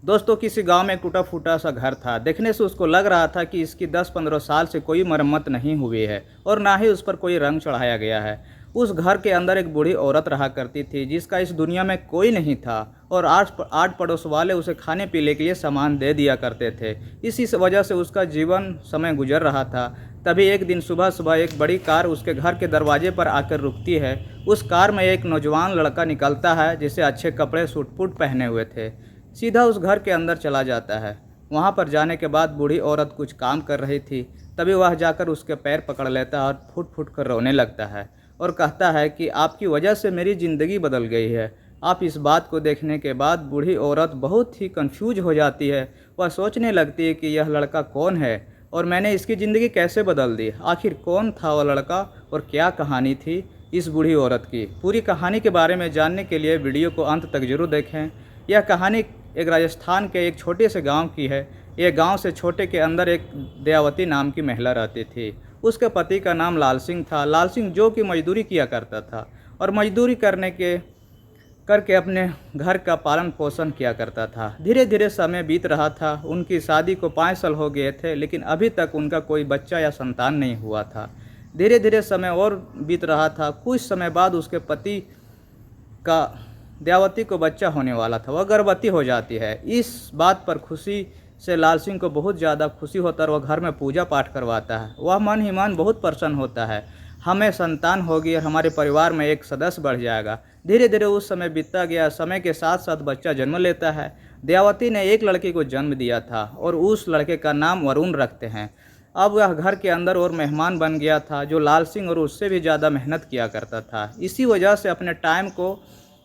दोस्तों, किसी गांव में टूटा फूटा सा घर था। देखने से उसको लग रहा था कि इसकी 10-15 साल से कोई मरम्मत नहीं हुई है और ना ही उस पर कोई रंग चढ़ाया गया है। उस घर के अंदर एक बूढ़ी औरत रहा करती थी जिसका इस दुनिया में कोई नहीं था और आठ पड़ोस वाले उसे खाने पीने के लिए सामान दे दिया करते थे। इसी वजह से उसका जीवन समय गुजर रहा था। तभी एक दिन सुबह सुबह एक बड़ी कार उसके घर के दरवाजे पर आकर रुकती है। उस कार में एक नौजवान लड़का निकलता है जिसे अच्छे कपड़े सूट बूट पहने हुए थे। सीधा उस घर के अंदर चला जाता है। वहाँ पर जाने के बाद बूढ़ी औरत कुछ काम कर रही थी। तभी वह जाकर उसके पैर पकड़ लेता है और फुट फुट कर रोने लगता है और कहता है कि आपकी वजह से मेरी ज़िंदगी बदल गई है। आप इस बात को देखने के बाद बूढ़ी औरत बहुत ही कंफ्यूज हो जाती है। वह सोचने लगती है कि यह लड़का कौन है और मैंने इसकी ज़िंदगी कैसे बदल दी। आखिर कौन था वह लड़का और क्या कहानी थी इस बूढ़ी औरत की। पूरी कहानी के बारे में जानने के लिए वीडियो को अंत तक जरूर देखें। यह कहानी एक राजस्थान के एक छोटे से गांव की है। यह गांव से छोटे के अंदर एक दयावती नाम की महिला रहती थी। उसके पति का नाम लाल सिंह था। लाल सिंह जो कि मजदूरी किया करता था और मजदूरी करके अपने घर का पालन पोषण किया करता था। धीरे धीरे समय बीत रहा था। उनकी शादी को 5 साल हो गए थे, लेकिन अभी तक उनका कोई बच्चा या संतान नहीं हुआ था। धीरे धीरे समय और बीत रहा था। कुछ समय बाद उसके पति का दयावती को बच्चा होने वाला था। वह गर्भवती हो जाती है। इस बात पर खुशी से लाल सिंह को बहुत ज़्यादा खुशी होता है और वह घर में पूजा पाठ करवाता है। वह मन ही मन बहुत प्रसन्न होता है। हमें संतान होगी और हमारे परिवार में एक सदस्य बढ़ जाएगा। धीरे धीरे उस समय बीतता गया। समय के साथ साथ बच्चा जन्म लेता है। दयावती ने एक लड़के को जन्म दिया था और उस लड़के का नाम वरुण रखते हैं। अब वह घर के अंदर और मेहमान बन गया था जो लाल सिंह और उससे भी ज़्यादा मेहनत किया करता था। इसी वजह से अपने टाइम को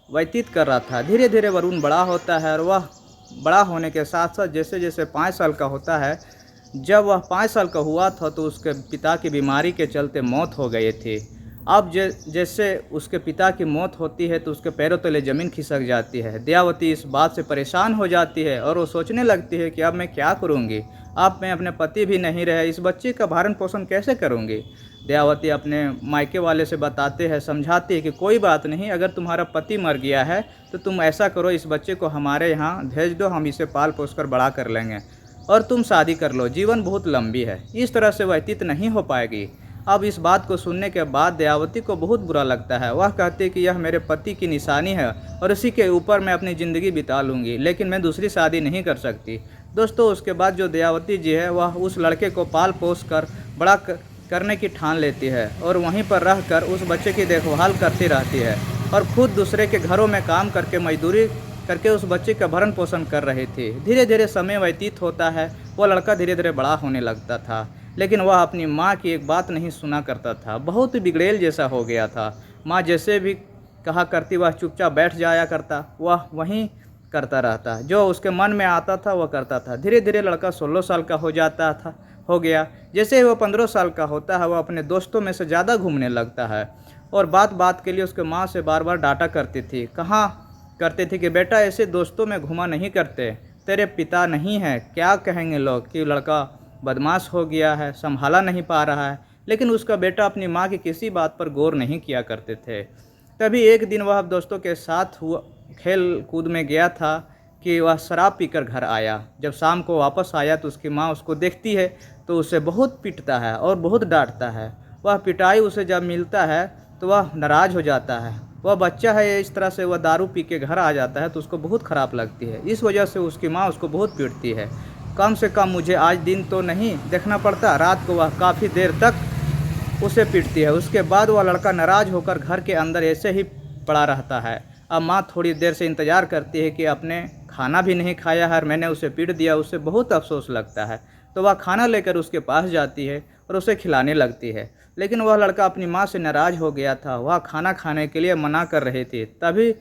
व्यतीत कर रहा था। धीरे धीरे वरुण बड़ा होता है और वह बड़ा होने के साथ साथ जैसे जैसे 5 साल का होता है, जब वह 5 साल का हुआ था तो उसके पिता की बीमारी के चलते मौत हो गई थी। अब जैसे उसके पिता की मौत होती है तो उसके पैरों तले ज़मीन खिसक जाती है। दयावती इस बात से परेशान हो जाती है और वो सोचने लगती है कि अब मैं क्या करूँगी। अब मैं अपने पति भी नहीं रहे, इस बच्चे का भरण पोषण कैसे करूँगी। दयावती अपने मायके वाले से बताते हैं, समझाती है कि कोई बात नहीं, अगर तुम्हारा पति मर गया है तो तुम ऐसा करो, इस बच्चे को हमारे यहाँ भेज दो, हम इसे पाल पोस कर बड़ा कर लेंगे और तुम शादी कर लो, जीवन बहुत लंबी है, इस तरह से व्यतीत नहीं हो पाएगी। अब इस बात को सुनने के बाद दयावती को बहुत बुरा लगता है। वह कहती है कि यह मेरे पति की निशानी है और इसी के ऊपर मैं अपनी ज़िंदगी बिता लूँगी, लेकिन मैं दूसरी शादी नहीं कर सकती। दोस्तों, उसके बाद जो दयावती जी है वह उस लड़के को पाल पोस कर बड़ा करने की ठान लेती है और वहीं पर रहकर उस बच्चे की देखभाल करती रहती है और खुद दूसरे के घरों में काम करके मजदूरी करके उस बच्चे का भरण पोषण कर रही थी। धीरे धीरे समय व्यतीत होता है। वह लड़का धीरे धीरे बड़ा होने लगता था, लेकिन वह अपनी माँ की एक बात नहीं सुना करता था। बहुत ही बिगड़ैल जैसा हो गया था। माँ जैसे भी कहा करती वह चुपचाप बैठ जाया करता, वह वहीं करता रहता, जो उसके मन में आता था वह करता था। धीरे धीरे लड़का 16 साल का हो गया। जैसे ही वह 15 साल का होता है वह अपने दोस्तों में से ज़्यादा घूमने लगता है और बात बात के लिए उसके माँ से बार बार डांटा करती थी। कहाँ करती थी कि बेटा ऐसे दोस्तों में घुमा नहीं करते, तेरे पिता नहीं है, क्या कहेंगे लोग कि लड़का बदमाश हो गया है, संभाला नहीं पा रहा है। लेकिन उसका बेटा अपनी माँ की किसी बात पर गौर नहीं किया करते थे। तभी एक दिन वह दोस्तों के साथ हुआ खेल कूद में गया था कि वह शराब पीकर घर आया। जब शाम को वापस आया तो उसकी माँ उसको देखती है तो उसे बहुत पीटता है और बहुत डांटता है। वह पिटाई उसे जब मिलता है तो वह नाराज़ हो जाता है। वह बच्चा है, इस तरह से वह दारू पी के घर आ जाता है तो उसको बहुत ख़राब लगती है। इस वजह से उसकी माँ उसको बहुत पीटती है। कम से कम मुझे आज दिन तो नहीं देखना पड़ता, रात को वह काफ़ी देर तक उसे पीटती है। उसके बाद वह लड़का नाराज़ होकर घर के अंदर ऐसे ही पड़ा रहता है। अब माँ थोड़ी देर से इंतज़ार करती है कि अपने खाना भी नहीं खाया है और मैंने उसे पीट दिया। उसे बहुत अफसोस लगता है तो वह खाना लेकर उसके पास जाती है और उसे खिलाने लगती है। लेकिन वह लड़का अपनी माँ से नाराज़ हो गया था। वह खाना खाने के लिए मना कर रही थी। तभी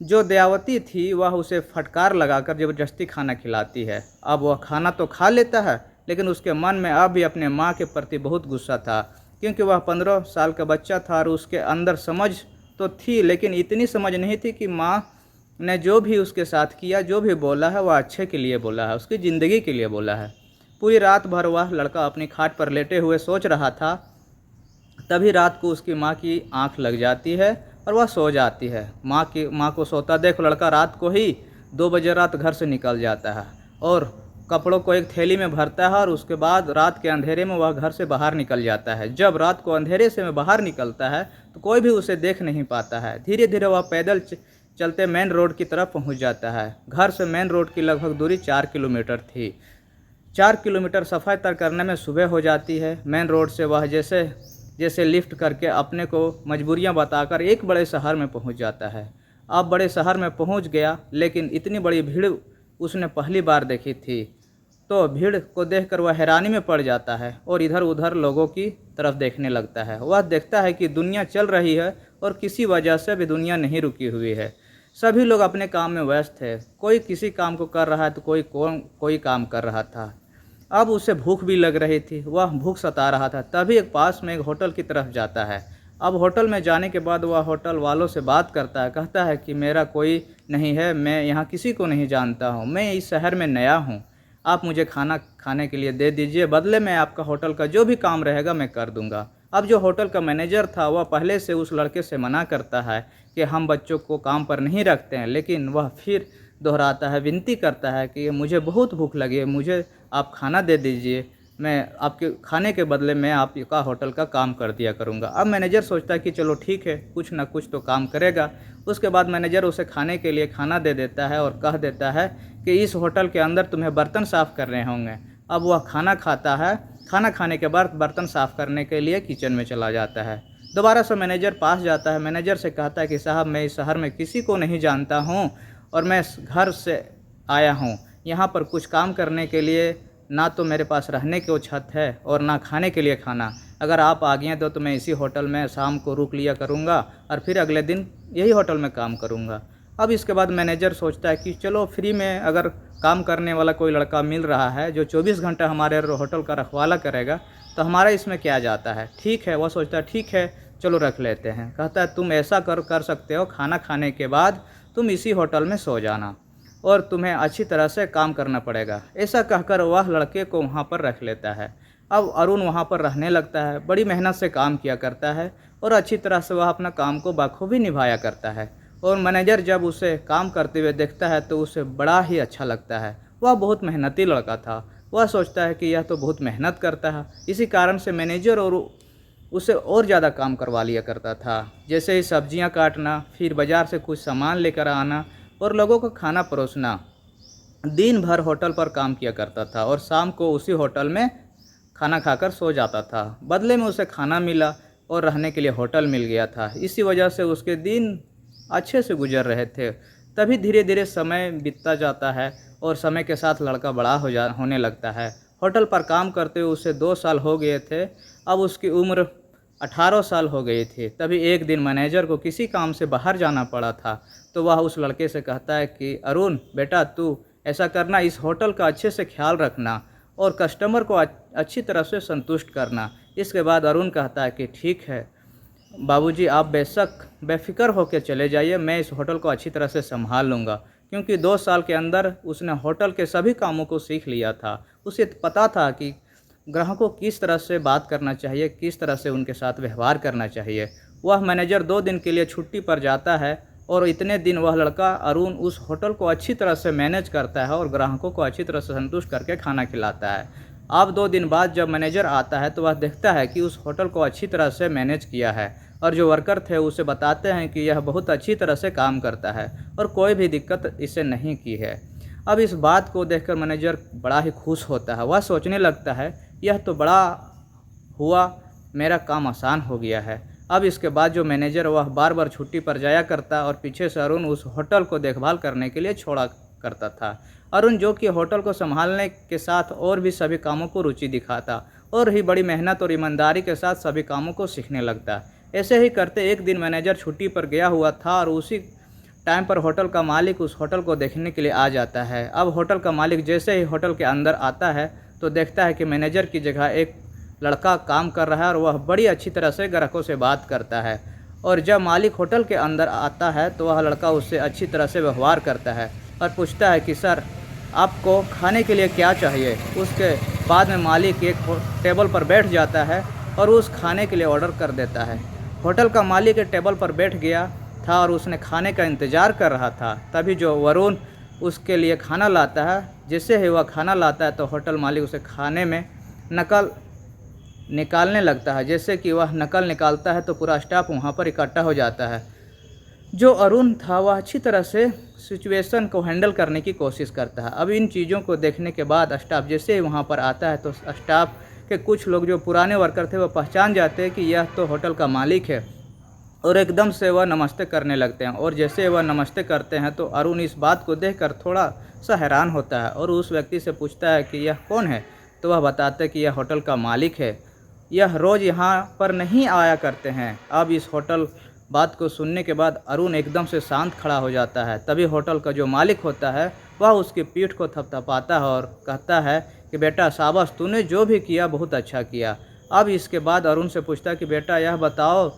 जो दयावती थी वह उसे फटकार लगाकर ज़बरदस्ती खाना खिलाती है। अब वह खाना तो खा लेता है, लेकिन उसके मन में अब भी अपने माँ के प्रति बहुत गुस्सा था, क्योंकि वह 15 साल का बच्चा था और उसके अंदर समझ तो थी, लेकिन इतनी समझ नहीं थी कि माँ ने जो भी उसके साथ किया, जो भी बोला है वह अच्छे के लिए बोला है, उसकी ज़िंदगी के लिए बोला है। पूरी रात भर वह लड़का अपनी खाट पर लेटे हुए सोच रहा था। तभी रात को उसकी माँ की आंख लग जाती है और वह सो जाती है। माँ को सोता देख लड़का रात को ही 2 बजे रात घर से निकल जाता है और कपड़ों को एक थैली में भरता है और उसके बाद रात के अंधेरे में वह घर से बाहर निकल जाता है। जब रात को अंधेरे से बाहर निकलता है तो कोई भी उसे देख नहीं पाता है। धीरे धीरे वह पैदल चलते मेन रोड की तरफ पहुंच जाता है। घर से मेन रोड की लगभग दूरी 4 किलोमीटर थी। 4 किलोमीटर सफ़र तय करने में सुबह हो जाती है। मेन रोड से वह जैसे जैसे लिफ्ट करके अपने को मजबूरियां बताकर एक बड़े शहर में पहुंच जाता है। अब बड़े शहर में पहुंच गया, लेकिन इतनी बड़ी भीड़ उसने पहली बार देखी थी। तो भीड़ को देखकर वह हैरानी में पड़ जाता है और इधर उधर लोगों की तरफ देखने लगता है। वह देखता है कि दुनिया चल रही है और किसी वजह से भी दुनिया नहीं रुकी हुई है। सभी लोग अपने काम में व्यस्त है। कोई किसी काम को कर रहा है तो कोई काम कर रहा था। अब उसे भूख भी लग रही थी। वह भूख सता रहा था। तभी एक पास में एक होटल की तरफ जाता है। अब होटल में जाने के बाद वह होटल वालों से बात करता है। कहता है कि मेरा कोई नहीं है, मैं यहाँ किसी को नहीं जानता हूँ, मैं इस शहर में नया हूँ, आप मुझे खाना खाने के लिए दे दीजिए, बदले में आपका होटल का जो भी काम रहेगा मैं कर दूँगा। अब जो होटल का मैनेजर था वह पहले से उस लड़के से मना करता है कि हम बच्चों को काम पर नहीं रखते हैं, लेकिन वह फिर दोहराता है, विनती करता है कि मुझे बहुत भूख लगी है, मुझे आप खाना दे दीजिए, मैं आपके खाने के बदले में आपका होटल का काम कर दिया करूँगा। अब मैनेजर सोचता है कि चलो ठीक है, कुछ ना कुछ तो काम करेगा। उसके बाद मैनेजर उसे खाने के लिए खाना दे देता है और कह देता है कि इस होटल के अंदर तुम्हें बर्तन साफ़ करने होंगे। अब वह खाना खाता है। खाना खाने के बाद बर्तन साफ़ करने के लिए किचन में चला जाता है। दोबारा से मैनेजर पास जाता है। मैनेजर से कहता है कि साहब, मैं इस शहर में किसी को नहीं जानता हूँ और मैं घर से आया हूँ यहाँ पर कुछ काम करने के लिए। ना तो मेरे पास रहने को छत है और ना खाने के लिए खाना। अगर आप आज्ञा दो तो मैं इसी होटल में शाम को रुक लिया करूँगा और फिर अगले दिन यही होटल में काम करूँगा। अब इसके बाद मैनेजर सोचता है कि चलो फ्री में अगर काम करने वाला कोई लड़का मिल रहा है जो 24 घंटा हमारे होटल का रखवाला करेगा तो हमारा इसमें क्या जाता है। ठीक है, वह सोचता है ठीक है चलो रख लेते हैं। कहता है तुम ऐसा कर सकते हो, खाना खाने के बाद तुम इसी होटल में सो जाना और तुम्हें अच्छी तरह से काम करना पड़ेगा। ऐसा कहकर वह लड़के को वहाँ पर रख लेता है। अब अरुण वहाँ पर रहने लगता है। बड़ी मेहनत से काम किया करता है और अच्छी तरह से वह अपना काम को बखूबी निभाया करता है। और मैनेजर जब उसे काम करते हुए देखता है तो उसे बड़ा ही अच्छा लगता है। वह बहुत मेहनती लड़का था। वह सोचता है कि यह तो बहुत मेहनत करता है। इसी कारण से मैनेजर और उसे और ज़्यादा काम करवा लिया करता था, जैसे ही सब्जियां काटना, फिर बाज़ार से कुछ सामान लेकर आना और लोगों को खाना परोसना। दिन भर होटल पर काम किया करता था और शाम को उसी होटल में खाना खाकर सो जाता था। बदले में उसे खाना मिला और रहने के लिए होटल मिल गया था। इसी वजह से उसके दिन अच्छे से गुजर रहे थे। तभी धीरे धीरे समय बीतता जाता है और समय के साथ लड़का बड़ा होने लगता है। होटल पर काम करते हुए उसे 2 साल हो गए थे। अब उसकी उम्र 18 साल हो गई थी। तभी एक दिन मैनेजर को किसी काम से बाहर जाना पड़ा था। तो वह उस लड़के से कहता है कि अरुण बेटा, तू ऐसा करना, इस होटल का अच्छे से ख्याल रखना और कस्टमर को अच्छी तरह से संतुष्ट करना। इसके बाद अरुण कहता है कि ठीक है बाबूजी, आप बेफ़िक्र होकर चले जाइए, मैं इस होटल को अच्छी तरह से संभाल लूँगा। क्योंकि 2 साल के अंदर उसने होटल के सभी कामों को सीख लिया था। उसे पता था कि ग्राहकों को किस तरह से बात करना चाहिए, किस तरह से उनके साथ व्यवहार करना चाहिए। वह मैनेजर 2 दिन के लिए छुट्टी पर जाता है और इतने दिन वह लड़का अरुण उस होटल को अच्छी तरह से मैनेज करता है और ग्राहकों को अच्छी तरह से संतुष्ट करके खाना खिलाता है। अब 2 दिन बाद जब मैनेजर आता है तो वह देखता है कि उस होटल को अच्छी तरह से मैनेज किया है और जो वर्कर थे उसे बताते हैं कि यह बहुत अच्छी तरह से काम करता है और कोई भी दिक्कत इसे नहीं की है। अब इस बात को देखकर मैनेजर बड़ा ही खुश होता है। वह सोचने लगता है यह तो बड़ा हुआ, मेरा काम आसान हो गया है। अब इसके बाद जो मैनेजर वह बार बार छुट्टी पर जाया करता और पीछे से अरुण उस होटल को देखभाल करने के लिए छोड़ा करता था। अरुण जो कि होटल को संभालने के साथ और भी सभी कामों को रुचि दिखाता और ही बड़ी मेहनत और ईमानदारी के साथ सभी कामों को सीखने लगता। ऐसे ही करते एक दिन मैनेजर छुट्टी पर गया हुआ था और उसी टाइम पर होटल का मालिक उस होटल को देखने के लिए आ जाता है। अब होटल का मालिक जैसे ही होटल के अंदर आता है तो देखता है कि मैनेजर की जगह एक लड़का काम कर रहा है और वह बड़ी अच्छी तरह से ग्राहकों से बात करता है। और जब मालिक होटल के अंदर आता है तो वह लड़का उससे अच्छी तरह से व्यवहार करता है और पूछता है कि सर आपको खाने के लिए क्या चाहिए। उसके बाद में मालिक एक टेबल पर बैठ जाता है और उस खाने के लिए ऑर्डर कर देता है। होटल का मालिक एक टेबल पर बैठ गया था और उसने खाने का इंतज़ार कर रहा था। तभी जो वरुण उसके लिए खाना लाता है। जैसे ही वह खाना लाता है तो होटल मालिक उसे खाने में नकल निकालने लगता है। जैसे कि वह नकल निकालता है तो पूरा स्टाफ वहाँ पर इकट्ठा हो जाता है। जो अरुण था वह अच्छी तरह से सिचुएशन को हैंडल करने की कोशिश करता है। अब इन चीज़ों को देखने के बाद स्टाफ जैसे ही वहाँ पर आता है तो स्टाफ के कुछ लोग जो पुराने वर्कर थे वह पहचान जाते हैं कि यह तो होटल का मालिक है, और एकदम से वह नमस्ते करने लगते हैं। और जैसे वह नमस्ते करते हैं तो अरुण इस बात को देखकर थोड़ा सा हैरान होता है और उस व्यक्ति से पूछता है कि यह कौन है। तो वह बताता है कि यह होटल का मालिक है, यह रोज़ यहाँ पर नहीं आया करते हैं। अब इस होटल बात को सुनने के बाद अरुण एकदम से शांत खड़ा हो जाता है। तभी होटल का जो मालिक होता है वह उसकी पीठ को थपथपाता है और कहता है कि बेटा शाबाश, तूने जो भी किया बहुत अच्छा किया। अब इसके बाद अरुण से पूछता है कि बेटा यह बताओ,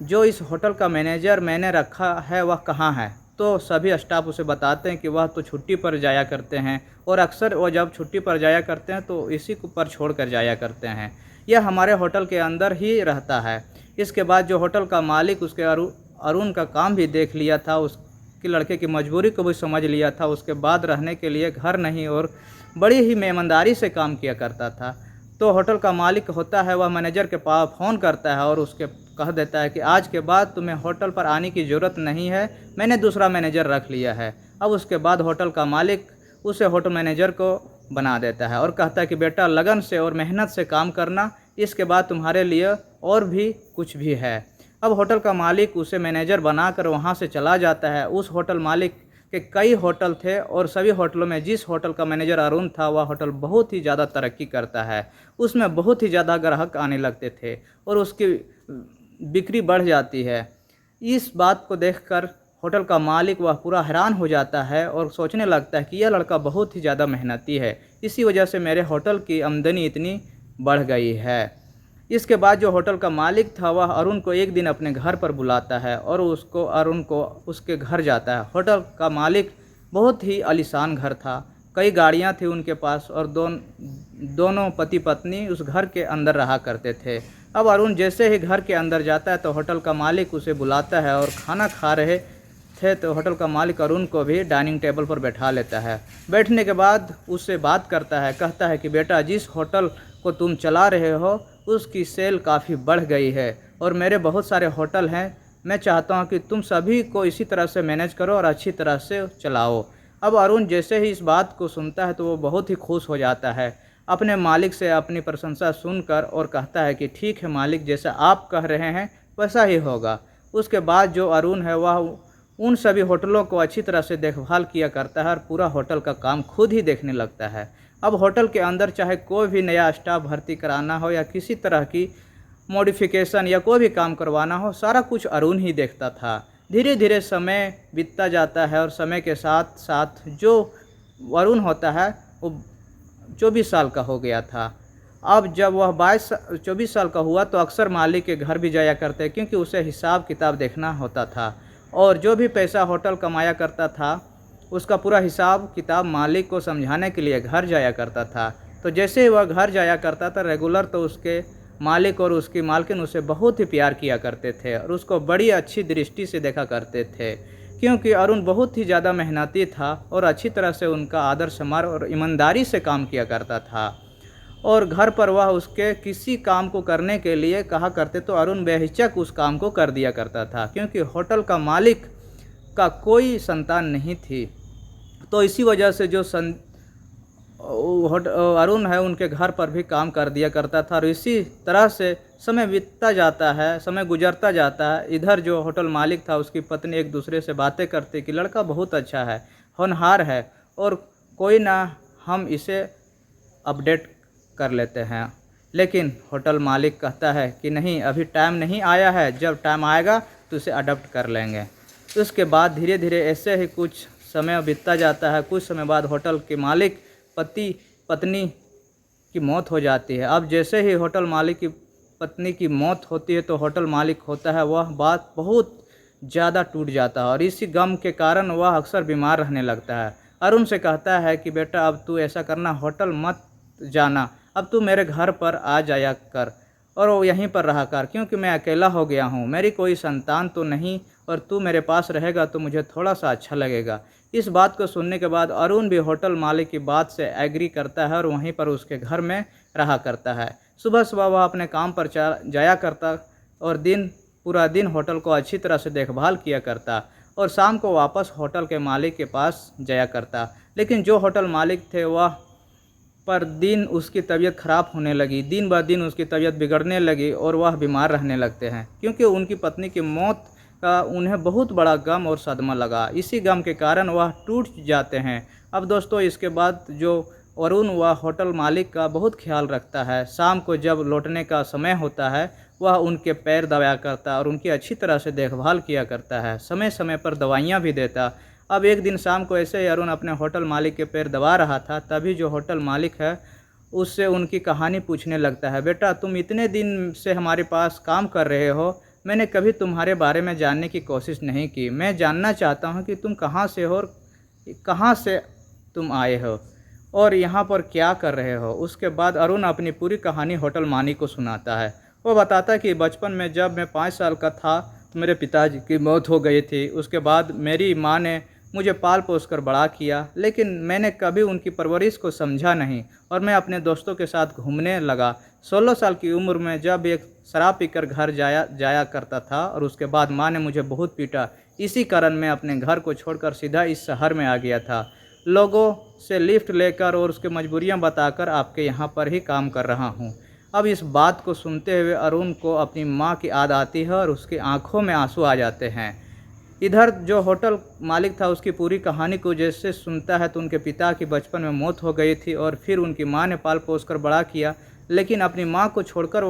जो इस होटल का मैनेजर मैंने रखा है वह कहाँ है। तो सभी स्टाफ उसे बताते हैं कि वह तो छुट्टी पर जाया करते हैं, और अक्सर वह जब छुट्टी पर जाया करते हैं तो इसी को पर छोड़ कर जाया करते हैं। यह हमारे होटल के अंदर ही रहता है। इसके बाद जो होटल का मालिक उसके अरुण का काम भी देख लिया था, उसके लड़के की मजबूरी को भी समझ लिया था। उसके बाद रहने के लिए घर नहीं और बड़ी ही ईमानदारी से काम किया करता था। तो होटल का मालिक होता है वह मैनेजर के पास फ़ोन करता है और उसके कह देता है कि आज के बाद तुम्हें होटल पर आने की ज़रूरत नहीं है, मैंने दूसरा मैनेजर रख लिया है। अब उसके बाद होटल का मालिक उसे होटल मैनेजर को बना देता है और कहता है कि बेटा लगन से और मेहनत से काम करना, इसके बाद तुम्हारे लिए और भी कुछ भी है। अब होटल का मालिक उसे मैनेजर बनाकर वहाँ से चला जाता है। उस होटल मालिक के कई होटल थे और सभी होटलों में जिस होटल का मैनेजर अरुण था वह होटल बहुत ही ज़्यादा तरक्की करता है। उसमें बहुत ही ज़्यादा ग्राहक आने लगते थे और उसकी बिक्री बढ़ जाती है। इस बात को देखकर होटल का मालिक वह पूरा हैरान हो जाता है और सोचने लगता है कि यह लड़का बहुत ही ज़्यादा मेहनती है, इसी वजह से मेरे होटल की आमदनी इतनी बढ़ गई है। इसके बाद जो होटल का मालिक था वह अरुण को एक दिन अपने घर पर बुलाता है और अरुण को उसके घर जाता है। होटल का मालिक बहुत ही आलीशान घर था, कई गाड़ियां थी उनके पास और दोनों पति पत्नी उस घर के अंदर रहा करते थे। अब अरुण जैसे ही घर के अंदर जाता है तो होटल का मालिक उसे बुलाता है और खाना खा रहे थे तो होटल का मालिक अरुण को भी डाइनिंग टेबल पर बैठा लेता है। बैठने के बाद उससे बात करता है, कहता है कि बेटा जिस होटल को तुम चला रहे हो उसकी सेल काफ़ी बढ़ गई है और मेरे बहुत सारे होटल हैं, मैं चाहता हूं कि तुम सभी को इसी तरह से मैनेज करो और अच्छी तरह से चलाओ। अब अरुण जैसे ही इस बात को सुनता है तो वो बहुत ही खुश हो जाता है अपने मालिक से अपनी प्रशंसा सुनकर और कहता है कि ठीक है मालिक, जैसा आप कह रहे हैं वैसा ही होगा। उसके बाद जो अरुण है वह उन सभी होटलों को अच्छी तरह से देखभाल किया करता है और पूरा होटल का काम खुद ही देखने लगता है। अब होटल के अंदर चाहे कोई भी नया स्टाफ भर्ती कराना हो या किसी तरह की मॉडिफिकेशन या कोई भी काम करवाना हो, सारा कुछ अरुण ही देखता था। धीरे धीरे समय बीतता जाता है और समय के साथ साथ जो अरुण होता है वो 24 साल का हो गया था। अब जब वह 24 साल का हुआ तो अक्सर मालिक के घर भी जाया करते, क्योंकि उसे हिसाब किताब देखना होता था और जो भी पैसा होटल कमाया करता था उसका पूरा हिसाब किताब मालिक को समझाने के लिए घर जाया करता था। तो जैसे ही वह घर जाया करता था रेगुलर, तो उसके मालिक और उसकी मालकिन उसे बहुत ही प्यार किया करते थे और उसको बड़ी अच्छी दृष्टि से देखा करते थे, क्योंकि अरुण बहुत ही ज़्यादा मेहनती था और अच्छी तरह से उनका आदर सम्मान और ईमानदारी से काम किया करता था। और घर पर वह उसके किसी काम को करने के लिए कहा करते तो अरुण बेहिचक उस काम को कर दिया करता था, क्योंकि होटल का मालिक का कोई संतान नहीं थी। तो इसी वजह से जो अरुण है उनके घर पर भी काम कर दिया करता था और इसी तरह से समय बीतता जाता है, समय गुजरता जाता है। इधर जो होटल मालिक था उसकी पत्नी एक दूसरे से बातें करती कि लड़का बहुत अच्छा है, होनहार है और कोई ना, हम इसे अपडेट कर लेते हैं। लेकिन होटल मालिक कहता है कि नहीं, अभी टाइम नहीं आया है, जब टाइम आएगा तो इसे अडॉप्ट कर लेंगे। उसके बाद धीरे धीरे ऐसे ही कुछ समय बीतता जाता है। कुछ समय बाद होटल के मालिक पति पत्नी की मौत हो जाती है। अब जैसे ही होटल मालिक की पत्नी की मौत होती है तो होटल मालिक होता है वह बात बहुत ज़्यादा टूट जाता है और इसी गम के कारण वह अक्सर बीमार रहने लगता है। अरुण से कहता है कि बेटा अब तू ऐसा करना, होटल मत जाना, अब तू मेरे घर पर आ जाया कर और वो यहीं पर रहा कर, क्योंकि मैं अकेला हो गया हूँ, मेरी कोई संतान तो नहीं और तू मेरे पास रहेगा तो मुझे थोड़ा सा अच्छा लगेगा। इस बात को सुनने के बाद अरुण भी होटल मालिक की बात से एग्री करता है और वहीं पर उसके घर में रहा करता है। सुबह सुबह वह अपने काम पर जाया करता और पूरा दिन होटल को अच्छी तरह से देखभाल किया करता और शाम को वापस होटल के मालिक के पास जाया करता। लेकिन जो होटल मालिक थे वह पर दिन उसकी तबीयत ख़राब होने लगी, दिन ब दिन उसकी तबीयत बिगड़ने लगी और वह बीमार रहने लगते हैं, क्योंकि उनकी पत्नी की मौत का उन्हें बहुत बड़ा गम और सदमा लगा। इसी गम के कारण वह टूट जाते हैं। अब दोस्तों, इसके बाद जो अरुण वह होटल मालिक का बहुत ख्याल रखता है। शाम को जब लौटने का समय होता है वह उनके पैर दबाया करता और उनकी अच्छी तरह से देखभाल किया करता है, समय समय पर दवाइयाँ भी देता। अब एक दिन शाम को ऐसे ही अरुण अपने होटल मालिक के पैर दबा रहा था, तभी जो होटल मालिक है उससे उनकी कहानी पूछने लगता है। बेटा, तुम इतने दिन से हमारे पास काम कर रहे हो, मैंने कभी तुम्हारे बारे में जानने की कोशिश नहीं की। मैं जानना चाहता हूँ कि तुम कहाँ से हो और कहाँ से तुम आए हो और यहाँ पर क्या कर रहे हो। उसके बाद अरुण अपनी पूरी कहानी होटल मालिक को सुनाता है। वो बताता है कि बचपन में जब मैं 5 साल का था तो मेरे पिताजी की मौत हो गई थी। उसके बाद मेरी माँ ने मुझे पाल पोस कर बड़ा किया, लेकिन मैंने कभी उनकी परवरिश को समझा नहीं और मैं अपने दोस्तों के साथ घूमने लगा। 16 साल की उम्र में जब एक शराब पीकर घर जाया करता था और उसके बाद माँ ने मुझे बहुत पीटा। इसी कारण मैं अपने घर को छोड़कर सीधा इस शहर में आ गया था। लोगों से लिफ्ट लेकर और उसकी मजबूरियाँ बताकर आपके यहाँ पर ही काम कर रहा हूँ। अब इस बात को सुनते हुए अरुण को अपनी माँ की याद आती है और उसकी आंखों में आंसू आ जाते हैं। इधर जो होटल मालिक था उसकी पूरी कहानी को जैसे सुनता है तो उनके पिता की बचपन में मौत हो गई थी और फिर उनकी माँ ने पाल पोस कर बड़ा किया, लेकिन अपनी माँ को छोड़कर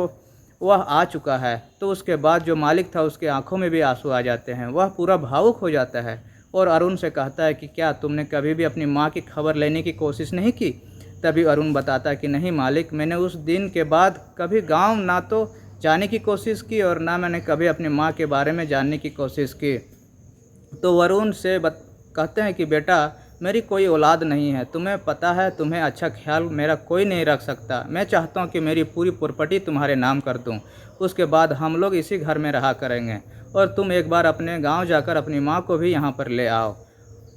वह आ चुका है। तो उसके बाद जो मालिक था उसके आंखों में भी आंसू आ जाते हैं, वह पूरा भावुक हो जाता है और अरुण से कहता है कि क्या तुमने कभी भी अपनी माँ की खबर लेने की कोशिश नहीं की। तभी अरुण बताता है कि नहीं मालिक, मैंने उस दिन के बाद कभी गांव ना तो जाने की कोशिश की और ना मैंने कभी अपनी माँ के बारे में जानने की कोशिश की। तो अरुण से कहते हैं कि बेटा, मेरी कोई औलाद नहीं है, तुम्हें पता है, तुम्हें अच्छा ख्याल मेरा कोई नहीं रख सकता। मैं चाहता हूँ कि मेरी पूरी प्रॉपर्टी तुम्हारे नाम कर दूँ, उसके बाद हम लोग इसी घर में रहा करेंगे और तुम एक बार अपने गांव जाकर अपनी माँ को भी यहाँ पर ले आओ।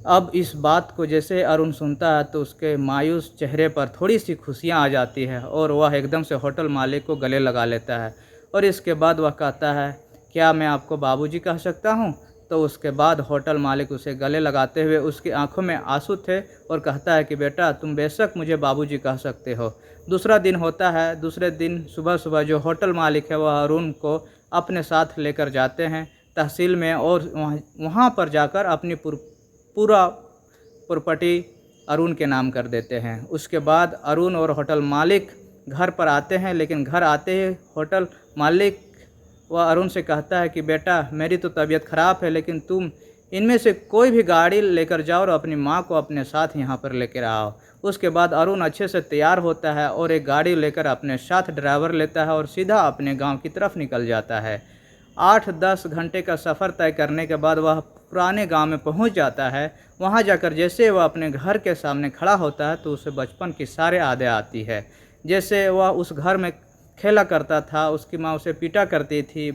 अब इस बात को जैसे अरुण सुनता है तो उसके मायूस चेहरे पर थोड़ी सी खुशियाँ आ जाती है और वह एकदम से होटल मालिक को गले लगा लेता है और इसके बाद वह कहता है, क्या मैं आपको बाबूजी कह सकता हूँ। तो उसके बाद होटल मालिक उसे गले लगाते हुए उसकी आंखों में आंसू थे और कहता है कि बेटा, तुम बेशक मुझे बाबूजी कह सकते हो। दूसरा दिन होता है। दूसरे दिन सुबह सुबह जो होटल मालिक है वह अरुण को अपने साथ लेकर जाते हैं तहसील में और वहाँ पर जाकर अपनी पूरा प्रॉपर्टी अरुण के नाम कर देते हैं। उसके बाद अरुण और होटल मालिक घर पर आते हैं, लेकिन घर आते ही होटल मालिक वह अरुण से कहता है कि बेटा, मेरी तो तबीयत ख़राब है, लेकिन तुम इनमें से कोई भी गाड़ी लेकर जाओ और अपनी माँ को अपने साथ यहाँ पर लेकर आओ। उसके बाद अरुण अच्छे से तैयार होता है और एक गाड़ी लेकर अपने साथ ड्राइवर लेता है और सीधा अपने गांव की तरफ निकल जाता है। 8-10 घंटे का सफ़र तय करने के बाद वह पुराने गांव में पहुंच जाता है। वहां जाकर जैसे वह अपने घर के सामने खड़ा होता है तो उसे बचपन की सारे यादें आती है। जैसे वह उस घर में खेला करता था, उसकी माँ उसे पीटा करती थी,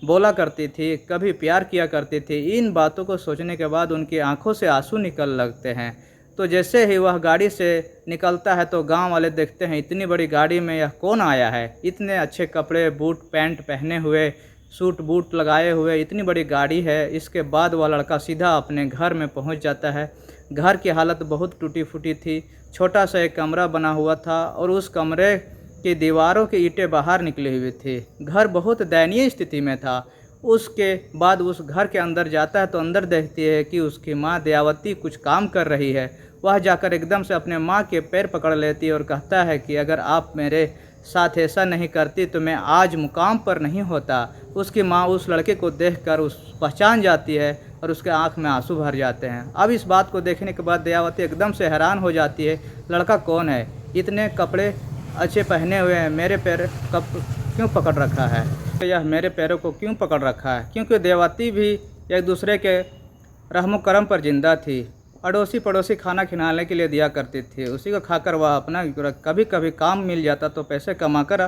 बोला करती थी, कभी प्यार किया करती थी। इन बातों को सोचने के बाद उनकी आंखों से आंसू निकल लगते हैं। तो जैसे ही वह गाड़ी से निकलता है तो गांव वाले देखते हैं, इतनी बड़ी गाड़ी में यह कौन आया है, इतने अच्छे कपड़े, बूट पैंट पहने हुए, सूट बूट लगाए हुए, इतनी बड़ी गाड़ी है। इसके बाद वह लड़का सीधा अपने घर में पहुंच जाता है। घर की हालत बहुत टूटी फूटी थी। छोटा सा एक कमरा बना हुआ था और उस कमरे की दीवारों की ईंटें बाहर निकली हुई थी। घर बहुत दयनीय स्थिति में था। उसके बाद उस घर के अंदर जाता है तो अंदर देखती है कि उसकी माँ दयावती कुछ काम कर रही है। वह जाकर एकदम से अपने माँ के पैर पकड़ लेती है और कहता है कि अगर आप मेरे साथ ऐसा नहीं करती तो मैं आज मुकाम पर नहीं होता। उसकी माँ उस लड़के को देखकर पहचान जाती है और उसके आंख में आंसू भर जाते हैं। अब इस बात को देखने के बाद दयावती एकदम से हैरान हो जाती है, लड़का कौन है, इतने कपड़े अच्छे पहने हुए हैं, मेरे पैर क्यों पकड़ रखा है, यह मेरे पैरों को क्यों पकड़ रखा है। क्योंकि दयावती भी एक दूसरे के रहमो करम पर जिंदा थी। अड़ोसी पड़ोसी खाना खिलाने के लिए दिया करती थी, उसी को खाकर वह अपना कभी कभी काम मिल जाता तो पैसे कमाकर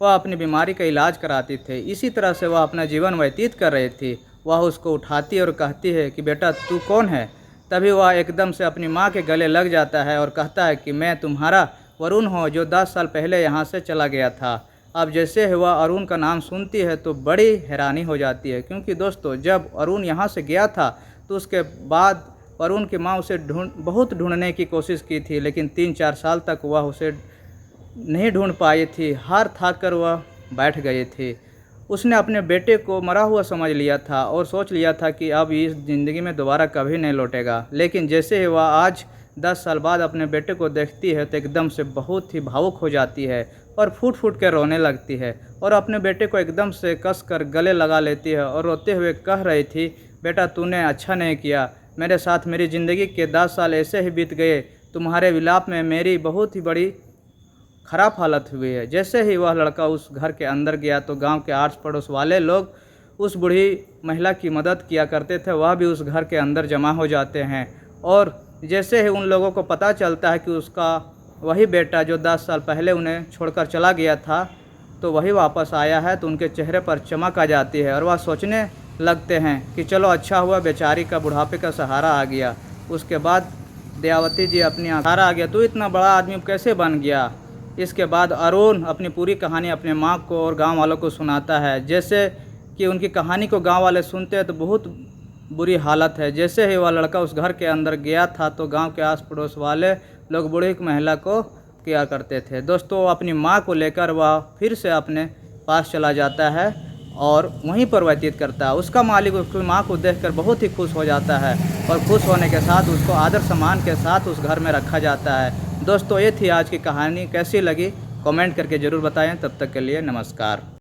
वह अपनी बीमारी का इलाज कराती थी। इसी तरह से वह अपना जीवन व्यतीत कर रही थी। वह उसको उठाती और कहती है कि बेटा, तू कौन है, तभी वह एकदम से अपनी माँ के गले लग जाता है और कहता है कि मैं तुम्हारा वरुण हूँ जो 10 साल पहले यहाँ से चला गया था। अब जैसे ही वह अरुण का नाम सुनती है तो बड़ी हैरानी हो जाती है, क्योंकि दोस्तों जब अरुण यहाँ से गया था तो उसके बाद अरुण की माँ उसे बहुत ढूंढने की कोशिश की थी, लेकिन 3-4 साल तक वह उसे नहीं ढूंढ पाई थी। हार थाक कर वह बैठ गई थी। उसने अपने बेटे को मरा हुआ समझ लिया था और सोच लिया था कि अब इस ज़िंदगी में दोबारा कभी नहीं लौटेगा। लेकिन जैसे ही वह आज 10 साल बाद अपने बेटे को देखती है तो एकदम से बहुत ही भावुक हो जाती है और फूट फूट कर रोने लगती है और अपने बेटे को एकदम से कस कर गले लगा लेती है और रोते हुए कह रही थी, बेटा तूने अच्छा नहीं किया, मेरे साथ मेरी ज़िंदगी के 10 साल ऐसे ही बीत गए। तुम्हारे विलाप में मेरी बहुत ही बड़ी ख़राब हालत हुई है। जैसे ही वह लड़का उस घर के अंदर गया तो गांव के आस पड़ोस वाले लोग उस बूढ़ी महिला की मदद किया करते थे, वह भी उस घर के अंदर जमा हो जाते हैं। और जैसे ही उन लोगों को पता चलता है कि उसका वही बेटा जो 10 साल पहले उन्हें छोड़कर चला गया था तो वही वापस आया है, तो उनके चेहरे पर चमक आ जाती है और वह सोचने लगते हैं कि चलो अच्छा हुआ बेचारी का बुढ़ापे का सहारा आ गया। उसके बाद दयावती जी अपनी सहारा आ गया, तो इतना बड़ा आदमी कैसे बन गया। इसके बाद अरुण अपनी पूरी कहानी अपने माँ को और गांव वालों को सुनाता है। जैसे कि उनकी कहानी को गांव वाले सुनते हैं तो बहुत बुरी हालत है। जैसे ही वह लड़का उस घर के अंदर गया था तो गांव के आस पड़ोस वाले लोग बूढ़ी महिला को किया करते थे। दोस्तों अपनी माँ को लेकर वह फिर से अपने पास चला जाता है और वहीं पर व्यतीत करता है। उसका मालिक उसकी माँ को देखकर बहुत ही खुश हो जाता है और खुश होने के साथ उसको आदर सम्मान के साथ उस घर में रखा जाता है। दोस्तों ये थी आज की कहानी, कैसी लगी कमेंट करके ज़रूर बताएं। तब तक के लिए नमस्कार।